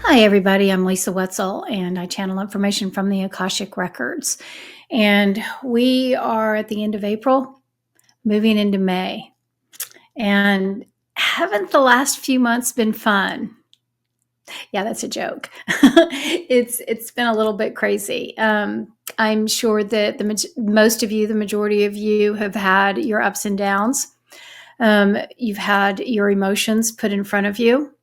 Hi, everybody. I'm Lisa Wetsel, and I channel information from the Akashic Records. And we are at the end of April, moving into May. And haven't the last few months been fun? Yeah, that's a joke. It's been a little bit crazy. I'm sure that most of you, the majority of you, have had your ups and downs. You've had your emotions put in front of you.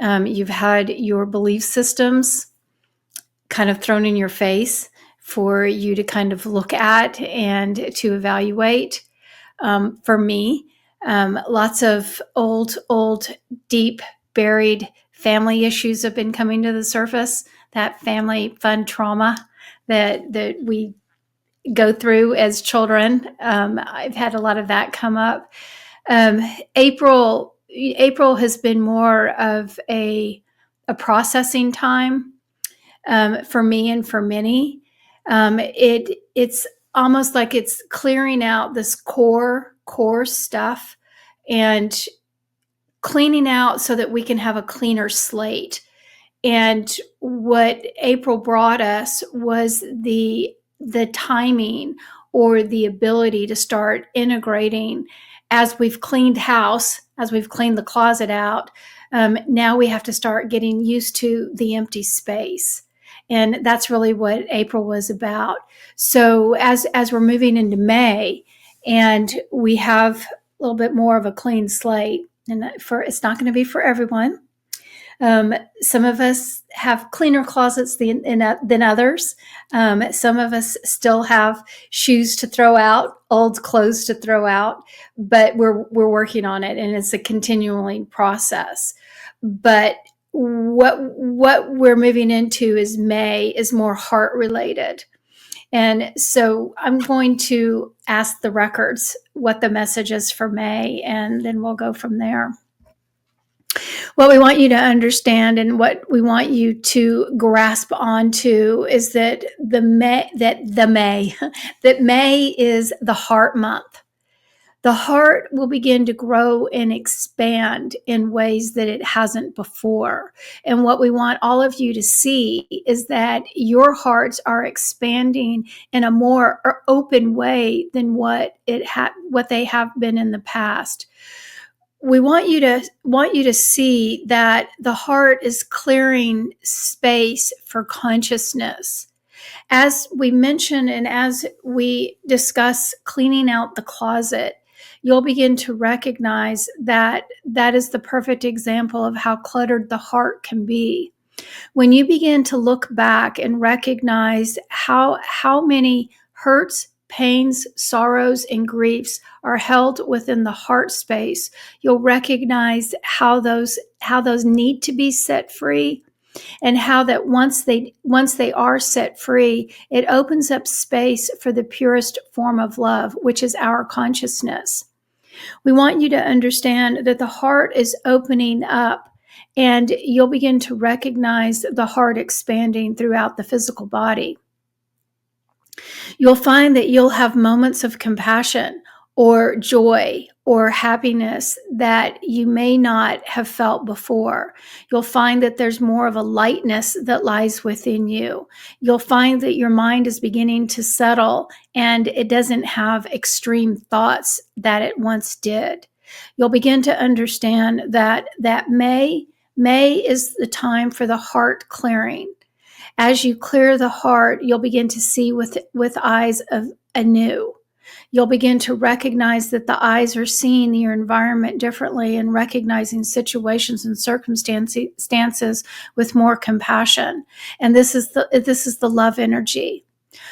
You've had your belief systems kind of thrown in your face for you to kind of look at and to evaluate. For me, lots of old, deep, buried family issues have been coming to the surface. That family fun trauma that we go through as children. I've had a lot of that come up. Um, April has been more of a processing time for me and for many. It's almost like it's clearing out this core stuff and cleaning out so that we can have a cleaner slate. And what April brought us was the timing or the ability to start integrating as we've cleaned house, as we've cleaned the closet out. Now we have to start getting used to the empty space. And that's really what April was about. So as we're moving into May and we have a little bit more of a clean slate, and it's not going to be for everyone. Some of us have cleaner closets than others. Some of us still have shoes to throw out, old clothes to throw out, but we're working on it, and it's a continuing process. But what we're moving into is May is more heart related. And so I'm going to ask the records what the message is for May, and then we'll go from there. What we want you to understand and what we want you to grasp onto is that May that May is the heart month. The heart will begin to grow and expand in ways that it hasn't before. And what we want all of you to see is that your hearts are expanding in a more open way than what they have been in the past. We want you to see that the heart is clearing space for consciousness. As we mention and as we discuss cleaning out the closet, you'll begin to recognize that that is the perfect example of how cluttered the heart can be. When you begin to look back and recognize how many hurts, pains, sorrows, and griefs are held within the heart space, you'll recognize how those need to be set free, and how that once they are set free, it opens up space for the purest form of love, which is our consciousness. We want you to understand that the heart is opening up, and you'll begin to recognize the heart expanding throughout the physical body. You'll find that you'll have moments of compassion or joy or happiness that you may not have felt before. You'll find that there's more of a lightness that lies within you. You'll find that your mind is beginning to settle and it doesn't have extreme thoughts that it once did. You'll begin to understand that May is the time for the heart clearing. As you clear the heart, you'll begin to see with eyes of anew. You'll begin to recognize that the eyes are seeing your environment differently and recognizing situations and circumstances with more compassion. And this is the love energy.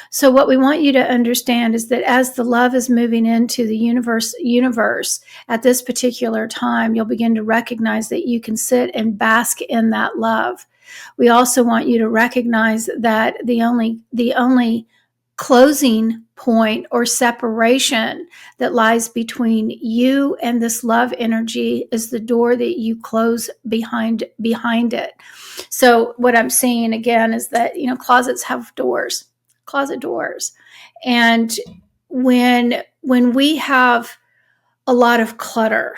So what we want you to understand is that as the love is moving into the universe at this particular time, you'll begin to recognize that you can sit and bask in that love. We also want you to recognize that the only closing point or separation that lies between you and this love energy is the door that you close behind it. So what I'm saying again is that, closets have doors, closet doors. And when we have a lot of clutter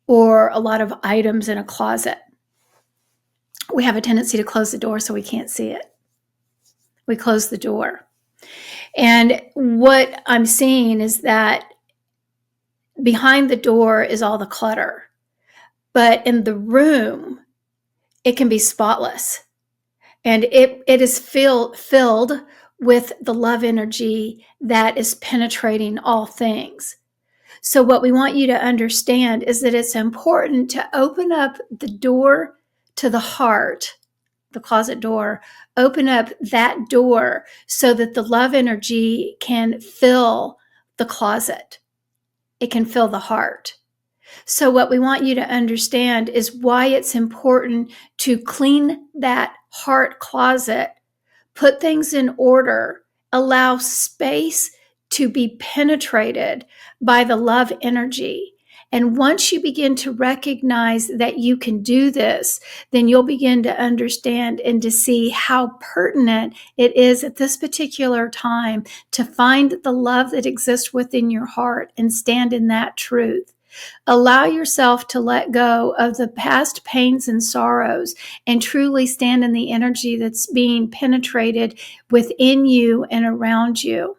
or a lot of items in a closet, we have a tendency to close the door so we can't see it. We close the door. And what I'm seeing is that behind the door is all the clutter, but in the room, it can be spotless. And it is filled with the love energy that is penetrating all things. So what we want you to understand is that it's important to open up the door to the heart, the closet door, open up that door so that the love energy can fill the closet. It can fill the heart. So what we want you to understand is why it's important to clean that heart closet, put things in order, allow space to be penetrated by the love energy. And once you begin to recognize that you can do this, then you'll begin to understand and to see how pertinent it is at this particular time to find the love that exists within your heart and stand in that truth. Allow yourself to let go of the past pains and sorrows and truly stand in the energy that's being penetrated within you and around you.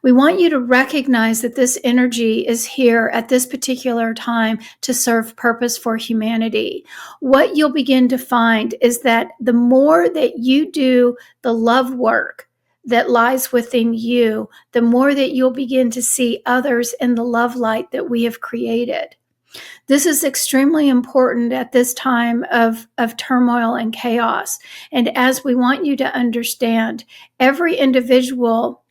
We want you to recognize that this energy is here at this particular time to serve purpose for humanity. What you'll begin to find is that the more that you do the love work that lies within you, the more that you'll begin to see others in the love light that we have created. This is extremely important at this time of turmoil and chaos. And as we want you to understand, every individual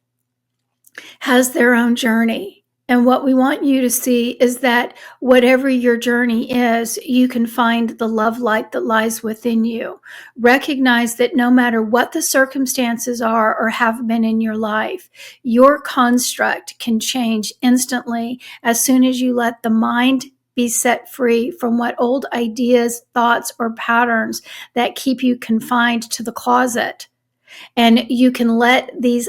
has their own journey. And what we want you to see is that whatever your journey is, you can find the love light that lies within you. Recognize that no matter what the circumstances are or have been in your life, your construct can change instantly as soon as you let the mind be set free from what old ideas, thoughts, or patterns that keep you confined to the closet. And you can let these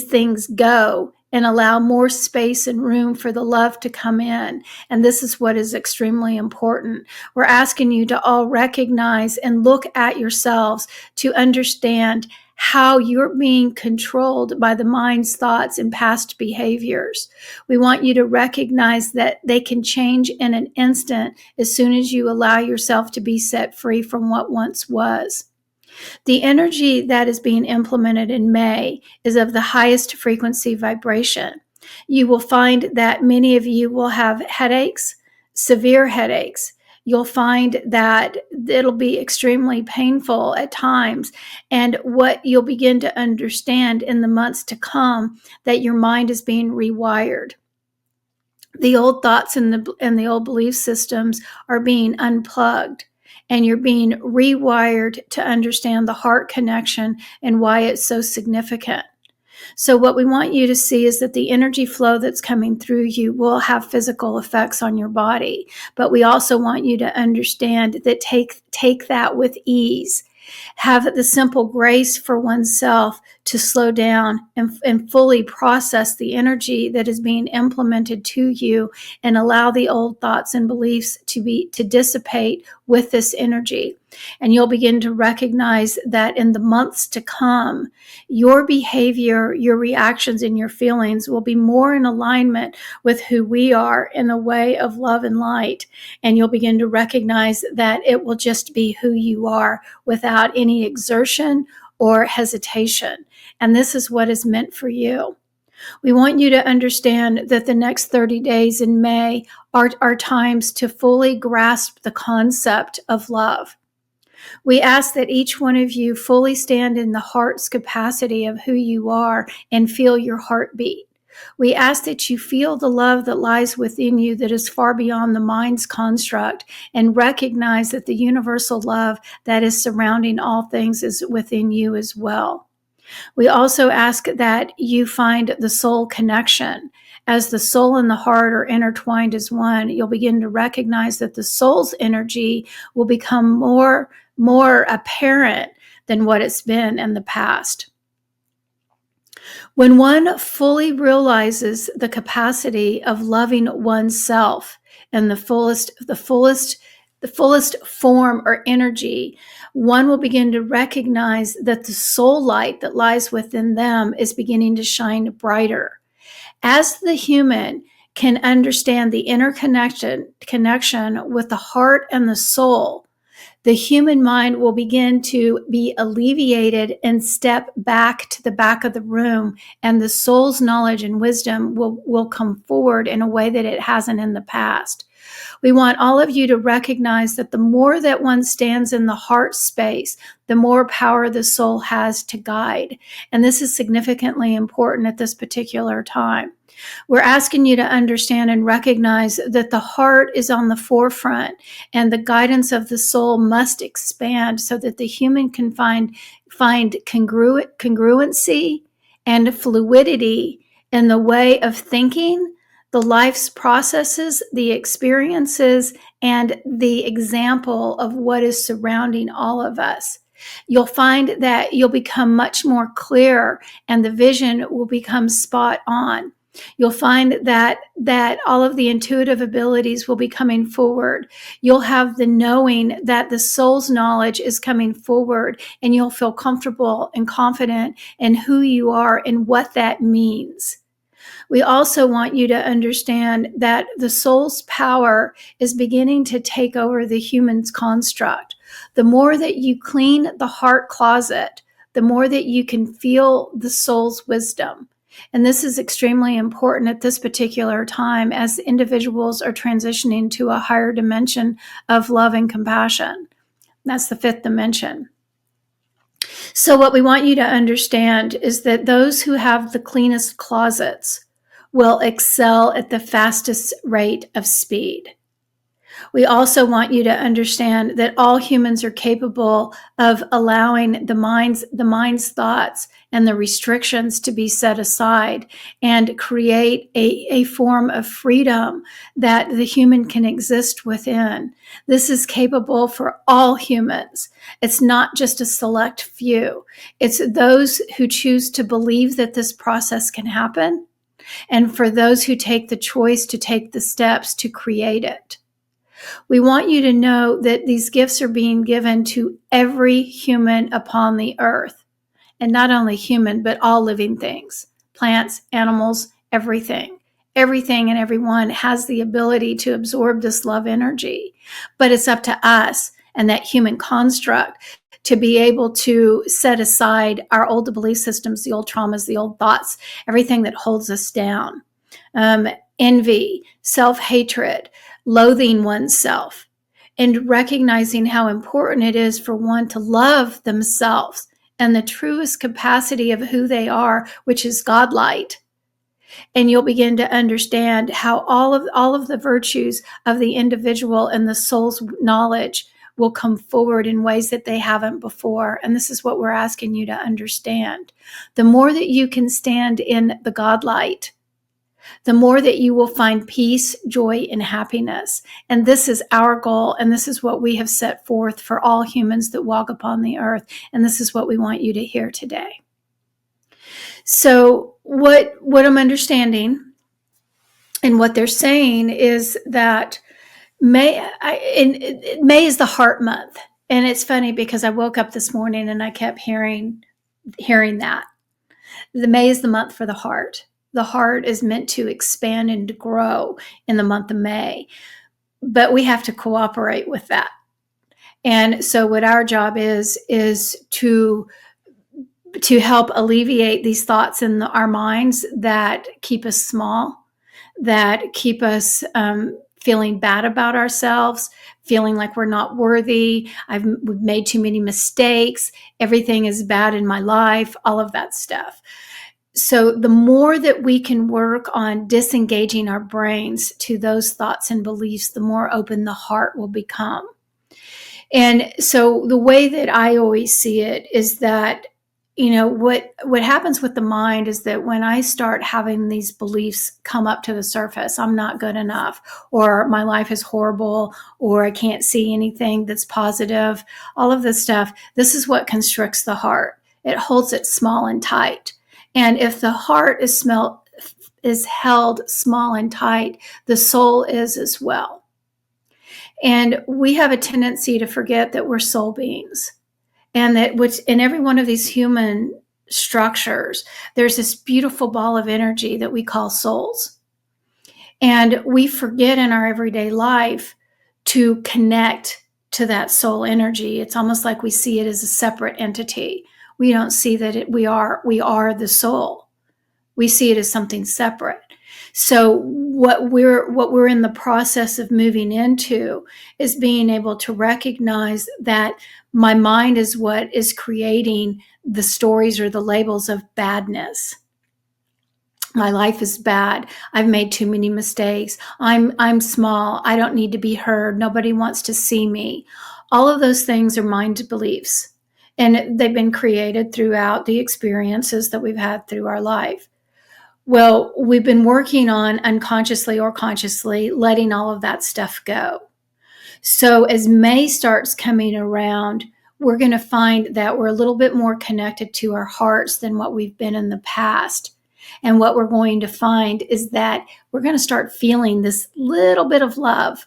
things go and allow more space and room for the love to come in. And this is what is extremely important. We're asking you to all recognize and look at yourselves to understand how you're being controlled by the mind's thoughts and past behaviors. We want you to recognize that they can change in an instant as soon as you allow yourself to be set free from what once was. The energy that is being implemented in May is of the highest frequency vibration. You will find that many of you will have headaches, severe headaches. You'll find that it'll be extremely painful at times. And what you'll begin to understand in the months to come, that your mind is being rewired. The old thoughts and the old belief systems are being unplugged. And you're being rewired to understand the heart connection and why it's so significant. So what we want you to see is that the energy flow that's coming through you will have physical effects on your body. But we also want you to understand that take that with ease. Have the simple grace for oneself to slow down and fully process the energy that is being implemented to you, and allow the old thoughts and beliefs to dissipate with this energy. And you'll begin to recognize that in the months to come, your behavior, your reactions, and your feelings will be more in alignment with who we are in the way of love and light. And you'll begin to recognize that it will just be who you are without any exertion or hesitation. And this is what is meant for you. We want you to understand that the next 30 days in May are times to fully grasp the concept of love. We ask that each one of you fully stand in the heart's capacity of who you are and feel your heartbeat. We ask that you feel the love that lies within you that is far beyond the mind's construct, and recognize that the universal love that is surrounding all things is within you as well. We also ask that you find the soul connection. As the soul and the heart are intertwined as one, you'll begin to recognize that the soul's energy will become more apparent than what it's been in the past. When one fully realizes the capacity of loving oneself in the fullest the fullest form or energy, one will begin to recognize that the soul light that lies within them is beginning to shine brighter. As the human can understand the connection with the heart and the soul, the human mind will begin to be alleviated and step back to the back of the room, and the soul's knowledge and wisdom will come forward in a way that it hasn't in the past. We want all of you to recognize that the more that one stands in the heart space, the more power the soul has to guide. And this is significantly important at this particular time. We're asking you to understand and recognize that the heart is on the forefront, and the guidance of the soul must expand so that the human can find congruency and fluidity in the way of thinking, the life's processes, the experiences, and the example of what is surrounding all of us. You'll find that you'll become much more clear, and the vision will become spot on. You'll find that all of the intuitive abilities will be coming forward. You'll have the knowing that the soul's knowledge is coming forward, and you'll feel comfortable and confident in who you are and what that means. We also want you to understand that the soul's power is beginning to take over the human's construct. The more that you clean the heart closet, the more that you can feel the soul's wisdom. And this is extremely important at this particular time as individuals are transitioning to a higher dimension of love and compassion. That's the fifth dimension. So what we want you to understand is that those who have the cleanest closets will excel at the fastest rate of speed. We also want you to understand that all humans are capable of allowing the mind's thoughts and the restrictions to be set aside and create a form of freedom that the human can exist within. This is capable for all humans. It's not just a select few. It's those who choose to believe that this process can happen, and for those who take the choice to take the steps to create it. We want you to know that these gifts are being given to every human upon the earth, and not only human, but all living things, plants, animals, everything. Everything and everyone has the ability to absorb this love energy, but it's up to us and that human construct to be able to set aside our old belief systems, the old traumas, the old thoughts, everything that holds us down. Envy, self-hatred, loathing oneself, and recognizing how important it is for one to love themselves and the truest capacity of who they are, which is God light. And you'll begin to understand how all of the virtues of the individual and the soul's knowledge will come forward in ways that they haven't before. And this is what we're asking you to understand. The more that you can stand in the God light, the more that you will find peace, joy, and happiness. And this is our goal, and this is what we have set forth for all humans that walk upon the earth. And this is what we want you to hear today. So what I'm understanding and what they're saying is that May is the heart month. And it's funny because I woke up this morning and I kept hearing that. The May is the month for the heart. The heart is meant to expand and to grow in the month of May, but we have to cooperate with that. And so what our job is to help alleviate these thoughts in our minds that keep us small, that keep us feeling bad about ourselves, feeling like we're not worthy. We've made too many mistakes. Everything is bad in my life, all of that stuff. So the more that we can work on disengaging our brains to those thoughts and beliefs, the more open the heart will become. And so the way that I always see it is that, what happens with the mind is that when I start having these beliefs come up to the surface, I'm not good enough, or my life is horrible, or I can't see anything that's positive, all of this stuff, this is what constricts the heart. It holds it small and tight. And if the heart is held small and tight, the soul is as well. And we have a tendency to forget that we're soul beings, and that which in every one of these human structures, there's this beautiful ball of energy that we call souls. And we forget in our everyday life to connect to that soul energy. It's almost like we see it as a separate entity. We don't see that we are the soul. We see it as something separate. So what we're in the process of moving into is being able to recognize that my mind is what is creating the stories or the labels of badness. My life is bad. I've made too many mistakes. I'm small. I don't need to be heard. Nobody wants to see me. All of those things are mind beliefs, and they've been created throughout the experiences that we've had through our life. Well, we've been working on unconsciously or consciously letting all of that stuff go. So as May starts coming around, we're going to find that we're a little bit more connected to our hearts than what we've been in the past. And what we're going to find is that we're going to start feeling this little bit of love,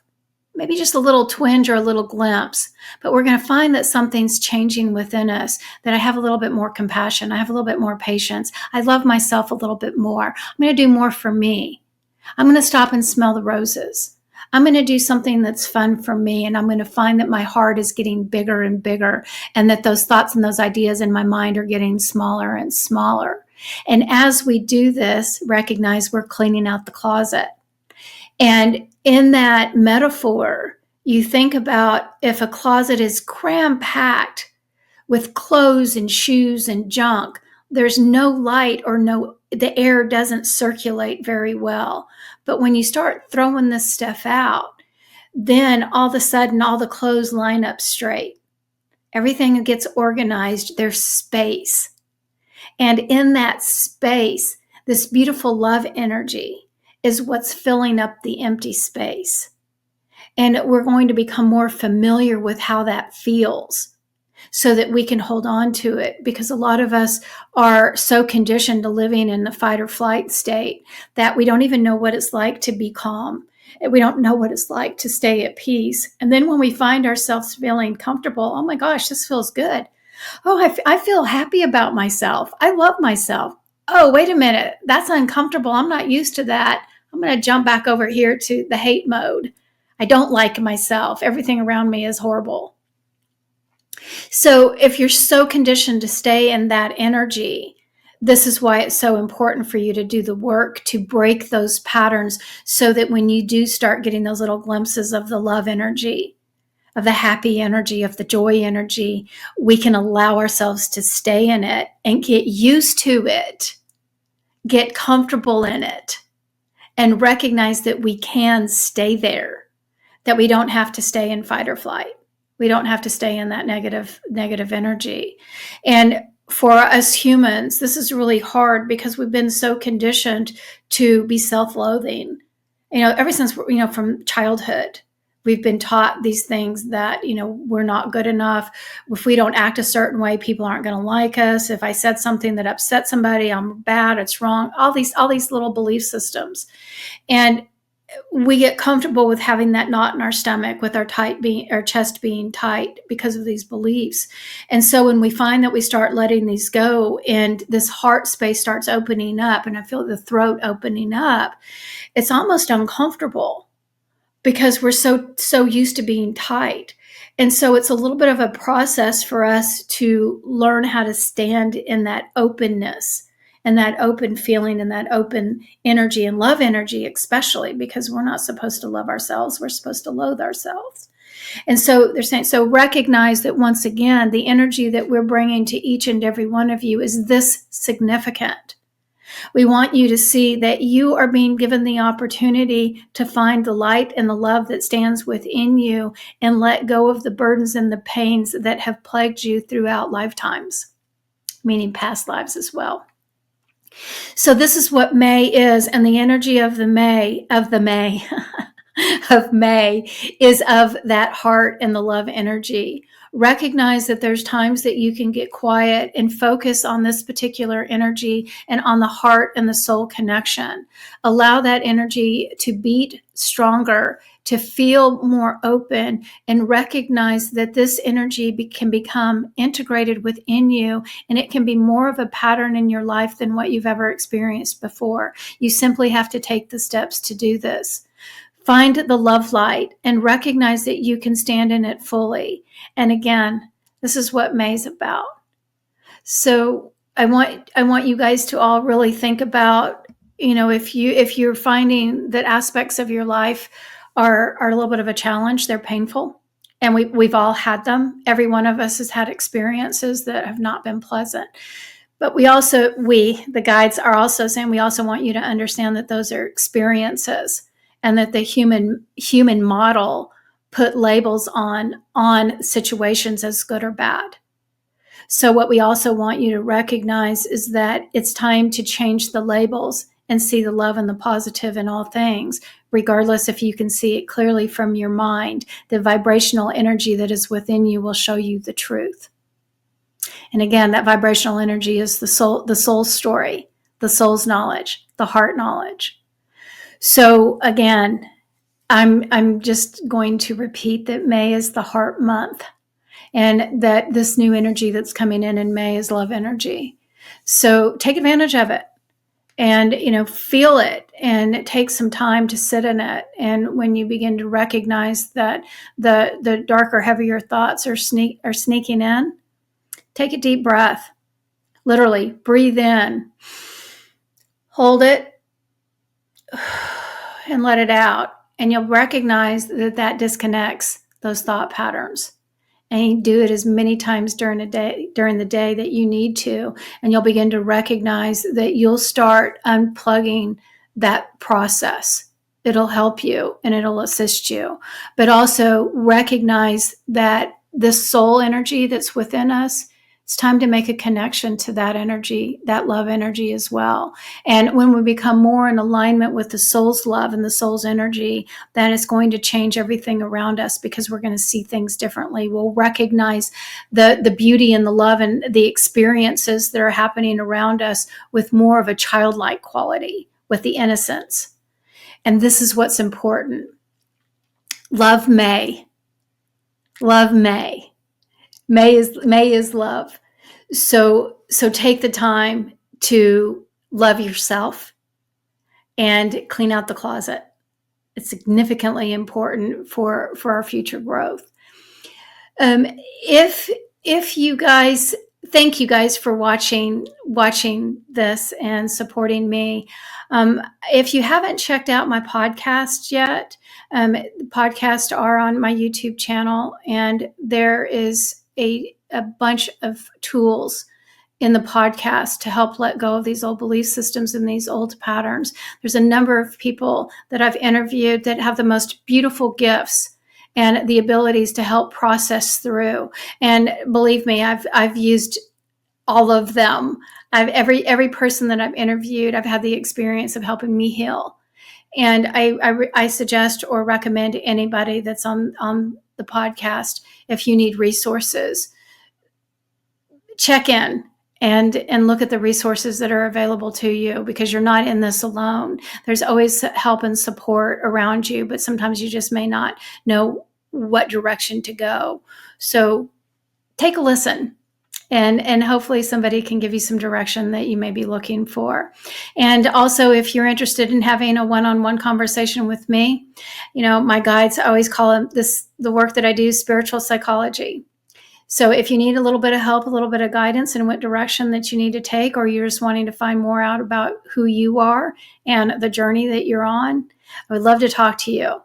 maybe just a little twinge or a little glimpse, but we're going to find that something's changing within us, that I have a little bit more compassion. I have a little bit more patience. I love myself a little bit more. I'm going to do more for me. I'm going to stop and smell the roses. I'm going to do something that's fun for me, and I'm going to find that my heart is getting bigger and bigger, and that those thoughts and those ideas in my mind are getting smaller and smaller. And as we do this, recognize we're cleaning out the closet. And in that metaphor, you think about if a closet is cram-packed with clothes and shoes and junk, there's no light or the air doesn't circulate very well. But when you start throwing this stuff out, then all of a sudden all the clothes line up straight. Everything gets organized. There's space. And in that space, this beautiful love energy is what's filling up the empty space. And we're going to become more familiar with how that feels so that we can hold on to it, because a lot of us are so conditioned to living in the fight or flight state that we don't even know what it's like to be calm. We don't know what it's like to stay at peace. And then when we find ourselves feeling comfortable, oh my gosh, this feels good. Oh, I feel happy about myself. I love myself. Oh, wait a minute. That's uncomfortable. I'm not used to that. I'm going to jump back over here to the hate mode. I don't like myself. Everything around me is horrible. So if you're so conditioned to stay in that energy, this is why it's so important for you to do the work to break those patterns, so that when you do start getting those little glimpses of the love energy, of the happy energy, of the joy energy, we can allow ourselves to stay in it and get used to it, get comfortable in it, and recognize that we can stay there, that we don't have to stay in fight or flight. We don't have to stay in that negative energy. And for us humans, this is really hard because we've been so conditioned to be self-loathing. Ever since, from childhood, we've been taught these things that, we're not good enough. If we don't act a certain way, people aren't going to like us. If I said something that upset somebody, I'm bad, it's wrong. All these little belief systems. And we get comfortable with having that knot in our stomach, with our chest being tight because of these beliefs. And so when we find that we start letting these go and this heart space starts opening up, and I feel the throat opening up, it's almost uncomfortable because we're so used to being tight. And so it's a little bit of a process for us to learn how to stand in that openness and that open feeling and that open energy and love energy, especially because we're not supposed to love ourselves. We're supposed to loathe ourselves. And so they're saying, so recognize that once again, the energy that we're bringing to each and every one of you is this significant. We want you to see that you are being given the opportunity to find the light and the love that stands within you and let go of the burdens and the pains that have plagued you throughout lifetimes, meaning past lives as well. So this is what May is, and the energy of the May, of May is of that heart and the love energy. Recognize that there's times that you can get quiet and focus on this particular energy and on the heart and the soul connection. Allow that energy to beat stronger, to feel more open, and recognize that this energy can become integrated within you, and it can be more of a pattern in your life than what you've ever experienced before. You simply have to take the steps to do this. Find the love light and recognize that you can stand in it fully. And again, this is what May's about. So I want you guys to all really think about, if you're finding that aspects of your life are a little bit of a challenge, they're painful. And we've all had them. Every one of us has had experiences that have not been pleasant. But the guides are also saying, we also want you to understand that those are experiences, and that the human model put labels on situations as good or bad. So what we also want you to recognize is that it's time to change the labels and see the love and the positive in all things, regardless if you can see it clearly from your mind. The vibrational energy that is within you will show you the truth. And again, that vibrational energy is the soul's story, the soul's knowledge, the heart knowledge. So again, I'm just going to repeat that May is the heart month, and that this new energy that's coming in May is love energy. So take advantage of it, and feel it, and take some time to sit in it. And when you begin to recognize that the darker, heavier thoughts are sneaking in, take a deep breath. Literally, breathe in, hold it, and let it out. And you'll recognize that disconnects those thought patterns. And you do it as many times during the day that you need to. And you'll begin to recognize that you'll start unplugging that process. It'll help you and it'll assist you. But also recognize that this soul energy that's within us, it's time to make a connection to that energy, that love energy as well. And when we become more in alignment with the soul's love and the soul's energy, then it's going to change everything around us, because we're going to see things differently. We'll recognize the beauty and the love and the experiences that are happening around us with more of a childlike quality, with the innocence. And this is what's important. Love May. Love May. May is love. So take the time to love yourself and clean out the closet. It's significantly important for our future growth. If you guys, thank you guys for watching this and supporting me. If you haven't checked out my podcast yet, podcasts are on my YouTube channel, and there is a bunch of tools in the podcast to help let go of these old belief systems and these old patterns. There's a number of people that I've interviewed that have the most beautiful gifts and the abilities to help process through. And believe me, I've used all of them. Every person that I've interviewed, I've had the experience of helping me heal. And I suggest or recommend anybody that's on the podcast, if you need resources, check in and look at the resources that are available to you, because you're not in this alone. There's always help and support around you, but sometimes you just may not know what direction to go. So take a listen. And hopefully somebody can give you some direction that you may be looking for. And also, if you're interested in having a one-on-one conversation with me, my guides always call the work that I do spiritual psychology. So if you need a little bit of help, a little bit of guidance in what direction that you need to take, or you're just wanting to find more out about who you are and the journey that you're on, I would love to talk to you.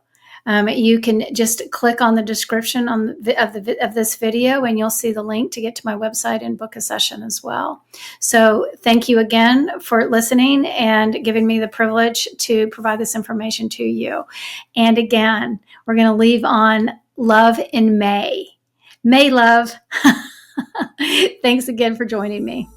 You can just click on the description of this video, and you'll see the link to get to my website and book a session as well. So thank you again for listening and giving me the privilege to provide this information to you. And again, we're going to leave on love in May. May love. Thanks again for joining me.